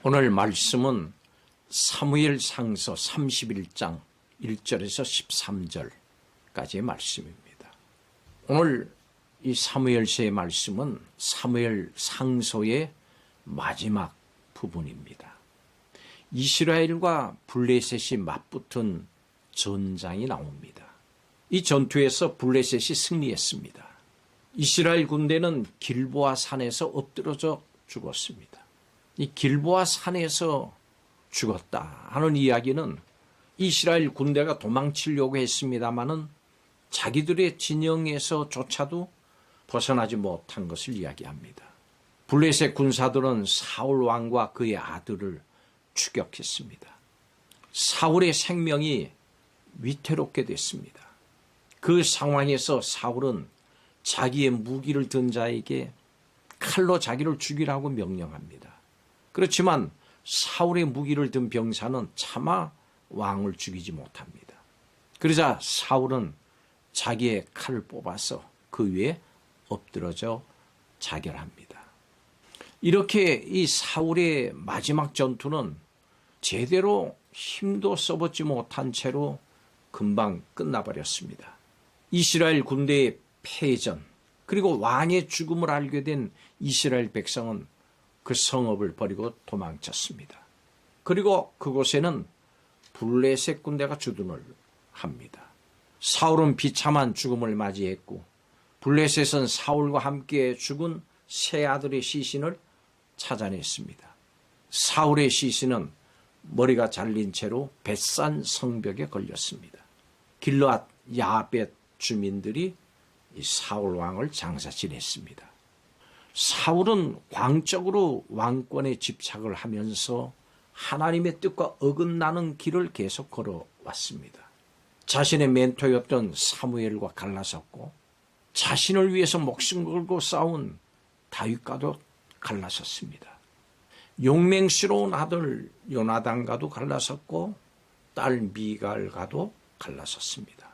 오늘 말씀은 사무엘상서 31장 1절에서 13절까지의 말씀입니다. 오늘 이 사무엘서의 말씀은 사무엘상서의 마지막 부분입니다. 이스라엘과 블레셋이 맞붙은 전장이 나옵니다. 이 전투에서 블레셋이 승리했습니다. 이스라엘 군대는 길보아 산에서 엎드러져 죽었습니다. 이 길보아 산에서 죽었다 하는 이야기는 이스라엘 군대가 도망치려고 했습니다마는 자기들의 진영에서조차도 벗어나지 못한 것을 이야기합니다. 블레셋 군사들은 사울 왕과 그의 아들을 추격했습니다. 사울의 생명이 위태롭게 됐습니다. 그 상황에서 사울은 자기의 무기를 든 자에게 칼로 자기를 죽이라고 명령합니다. 그렇지만 사울의 무기를 든 병사는 차마 왕을 죽이지 못합니다. 그러자 사울은 자기의 칼을 뽑아서 그 위에 엎드러져 자결합니다. 이렇게 이 사울의 마지막 전투는 제대로 힘도 써보지 못한 채로 금방 끝나버렸습니다. 이스라엘 군대의 패전, 그리고 왕의 죽음을 알게 된 이스라엘 백성은 그 성읍을 버리고 도망쳤습니다. 그리고 그곳에는 블레셋 군대가 주둔을 합니다. 사울은 비참한 죽음을 맞이했고 블레셋은 사울과 함께 죽은 세 아들의 시신을 찾아냈습니다. 사울의 시신은 머리가 잘린 채로 벳산 성벽에 걸렸습니다. 길르앗 야벳 주민들이 이 사울 왕을 장사지냈습니다. 사울은 광적으로 왕권에 집착을 하면서 하나님의 뜻과 어긋나는 길을 계속 걸어왔습니다. 자신의 멘토였던 사무엘과 갈라섰고 자신을 위해서 목숨 걸고 싸운 다윗과도 갈라섰습니다. 용맹스러운 아들 요나단과도 갈라섰고 딸 미갈과도 갈라섰습니다.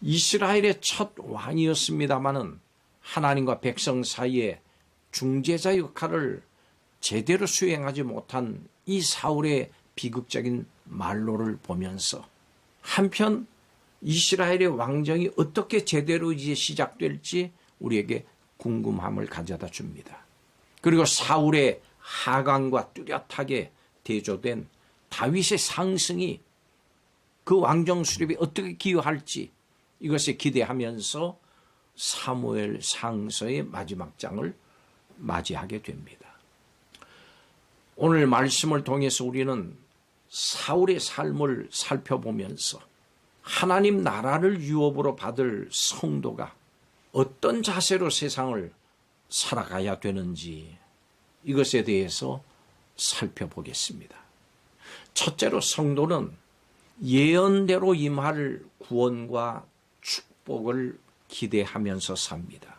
이스라엘의 첫 왕이었습니다마는 하나님과 백성 사이에 중재자 역할을 제대로 수행하지 못한 이 사울의 비극적인 말로를 보면서 한편 이스라엘의 왕정이 어떻게 제대로 이제 시작될지 우리에게 궁금함을 가져다 줍니다. 그리고 사울의 하강과 뚜렷하게 대조된 다윗의 상승이 그 왕정 수립에 어떻게 기여할지 이것에 기대하면서 사무엘 상서의 마지막 장을 맞이하게 됩니다. 오늘 말씀을 통해서 우리는 사울의 삶을 살펴보면서 하나님 나라를 유업으로 받을 성도가 어떤 자세로 세상을 살아가야 되는지 이것에 대해서 살펴보겠습니다. 첫째로 성도는 예언대로 임할 구원과 축복을 기대하면서 삽니다.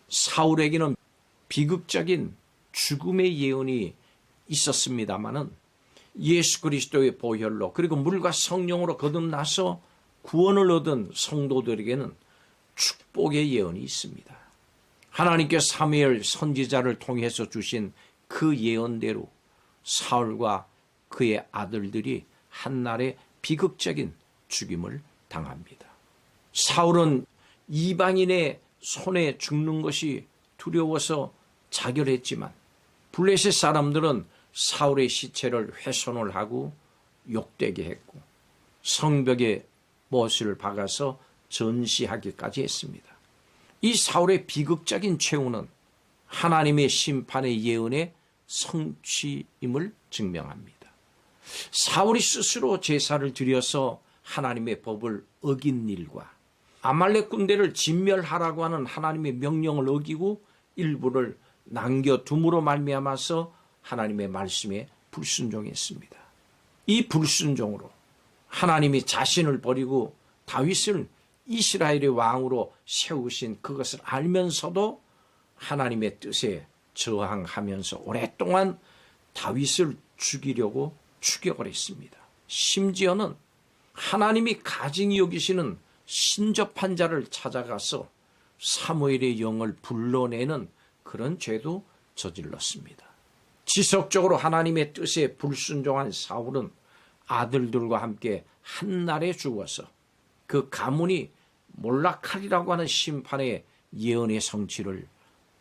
사울에게는 비극적인 죽음의 예언이 있었습니다마는 예수 그리스도의 보혈로 그리고 물과 성령으로 거듭나서 구원을 얻은 성도들에게는 축복의 예언이 있습니다. 하나님께서 사무엘 선지자를 통해서 주신 그 예언대로 사울과 그의 아들들이 한날에 비극적인 죽임을 당합니다. 사울은 이방인의 손에 죽는 것이 두려워서 자결했지만 블레셋 사람들은 사울의 시체를 훼손을 하고 욕되게 했고 성벽에 못을 박아서 전시하기까지 했습니다. 이 사울의 비극적인 최후는 하나님의 심판의 예언의 성취임을 증명합니다. 사울이 스스로 제사를 드려서 하나님의 법을 어긴 일과 아말렉 군대를 진멸하라고 하는 하나님의 명령을 어기고 일부를 남겨둠으로 말미암아서 하나님의 말씀에 불순종했습니다. 이 불순종으로 하나님이 자신을 버리고 다윗을 이스라엘의 왕으로 세우신 그것을 알면서도 하나님의 뜻에 저항하면서 오랫동안 다윗을 죽이려고 추격을 했습니다. 심지어는 하나님이 가증히 여기시는 신접한 자를 찾아가서 사무엘의 영을 불러내는 그런 죄도 저질렀습니다. 지속적으로 하나님의 뜻에 불순종한 사울은 아들들과 함께 한날에 죽어서 그 가문이 몰락하리라고 하는 심판의 예언의 성취를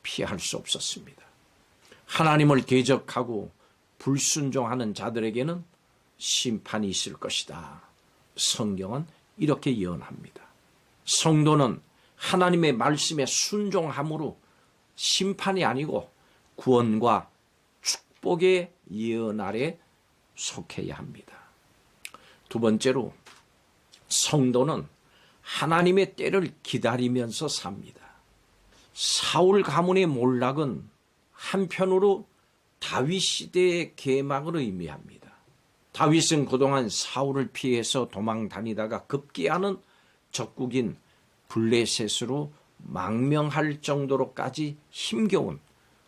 피할 수 없었습니다. 하나님을 대적하고 불순종하는 자들에게는 심판이 있을 것이다. 성경은 이렇게 예언합니다. 성도는 하나님의 말씀에 순종함으로 심판이 아니고 구원과 축복의 예언 아래 속해야 합니다. 두 번째로 성도는 하나님의 때를 기다리면서 삽니다. 사울 가문의 몰락은 한편으로 다윗 시대의 개막을 의미합니다. 다윗은 그동안 사울을 피해서 도망 다니다가 급기야는 적국인 블레셋으로 망명할 정도로까지 힘겨운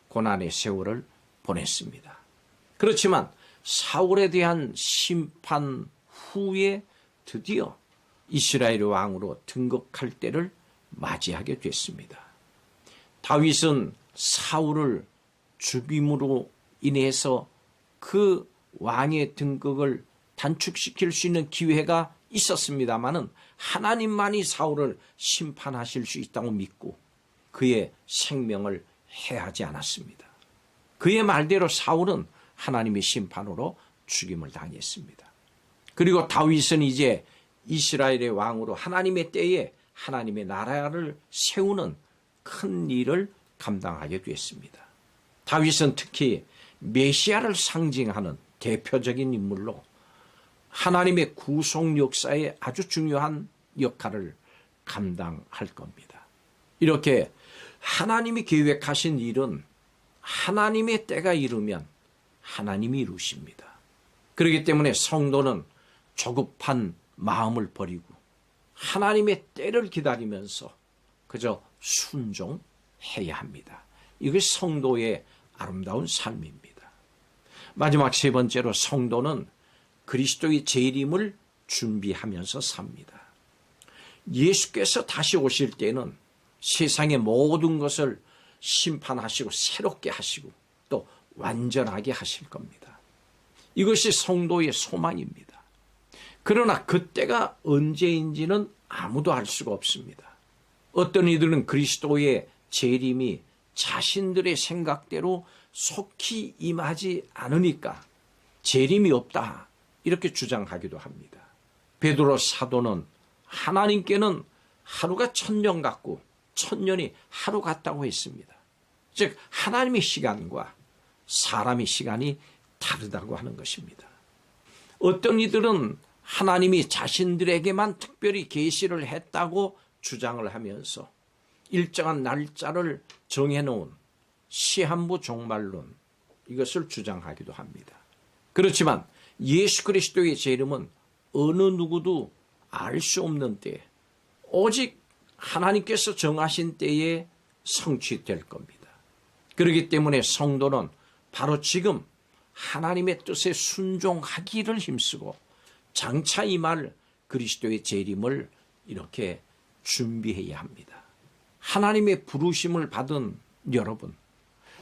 고난의 세월을 보냈습니다. 그렇지만 사울에 대한 심판 후에 드디어 이스라엘 왕으로 등극할 때를 맞이하게 됐습니다. 다윗은 사울을 죽임으로 인해서 그 왕의 등극을 단축시킬 수 있는 기회가 있었습니다마는 하나님만이 사울을 심판하실 수 있다고 믿고 그의 생명을 해하지 않았습니다. 그의 말대로 사울은 하나님의 심판으로 죽임을 당했습니다. 그리고 다윗은 이제 이스라엘의 왕으로 하나님의 때에 하나님의 나라를 세우는 큰 일을 감당하게 됐습니다. 다윗은 특히 메시아를 상징하는 대표적인 인물로 하나님의 구속 역사에 아주 중요한 역할을 감당할 겁니다. 이렇게 하나님이 계획하신 일은 하나님의 때가 이르면 하나님이 이루십니다. 그렇기 때문에 성도는 조급한 마음을 버리고 하나님의 때를 기다리면서 그저 순종해야 합니다. 이것이 성도의 아름다운 삶입니다. 마지막 세 번째로 성도는 그리스도의 재림을 준비하면서 삽니다. 예수께서 다시 오실 때는 세상의 모든 것을 심판하시고 새롭게 하시고 또 완전하게 하실 겁니다. 이것이 성도의 소망입니다. 그러나 그때가 언제인지는 아무도 알 수가 없습니다. 어떤 이들은 그리스도의 재림이 자신들의 생각대로 속히 임하지 않으니까 재림이 없다 이렇게 주장하기도 합니다. 베드로 사도는 하나님께는 하루가 1000년 같고 1000년이 하루 같다고 했습니다. 즉 하나님의 시간과 사람의 시간이 다르다고 하는 것입니다. 어떤 이들은 하나님이 자신들에게만 특별히 계시를 했다고 주장을 하면서 일정한 날짜를 정해놓은 시한부 종말론 이것을 주장하기도 합니다. 그렇지만 예수 그리스도의 재림은 어느 누구도 알 수 없는 때 오직 하나님께서 정하신 때에 성취될 겁니다. 그렇기 때문에 성도는 바로 지금 하나님의 뜻에 순종하기를 힘쓰고 장차 임할 그리스도의 재림을 이렇게 준비해야 합니다. 하나님의 부르심을 받은 여러분,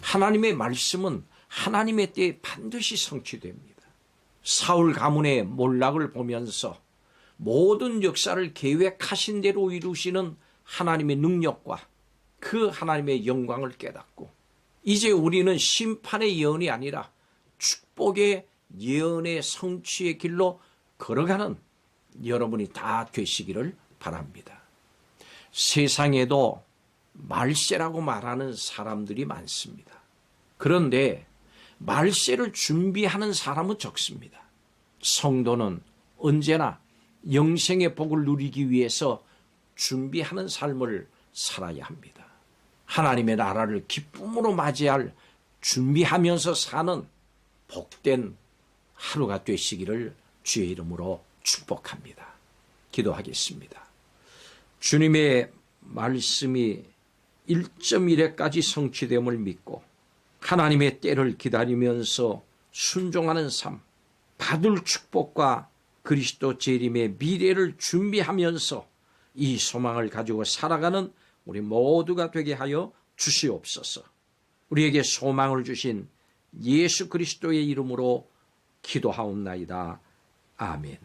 하나님의 말씀은 하나님의 때에 반드시 성취됩니다. 사울 가문의 몰락을 보면서 모든 역사를 계획하신 대로 이루시는 하나님의 능력과 그 하나님의 영광을 깨닫고 이제 우리는 심판의 예언이 아니라 축복의 예언의 성취의 길로 걸어가는 여러분이 다 되시기를 바랍니다. 세상에도 말세라고 말하는 사람들이 많습니다. 그런데 말세를 준비하는 사람은 적습니다. 성도는 언제나 영생의 복을 누리기 위해서 준비하는 삶을 살아야 합니다. 하나님의 나라를 기쁨으로 맞이할 준비하면서 사는 복된 하루가 되시기를 주의 이름으로 축복합니다. 기도하겠습니다. 주님의 말씀이 1.1회까지 성취됨을 믿고 하나님의 때를 기다리면서 순종하는 삶, 받을 축복과 그리스도 재림의 미래를 준비하면서 이 소망을 가지고 살아가는 우리 모두가 되게 하여 주시옵소서. 우리에게 소망을 주신 예수 그리스도의 이름으로 기도하옵나이다. 아멘.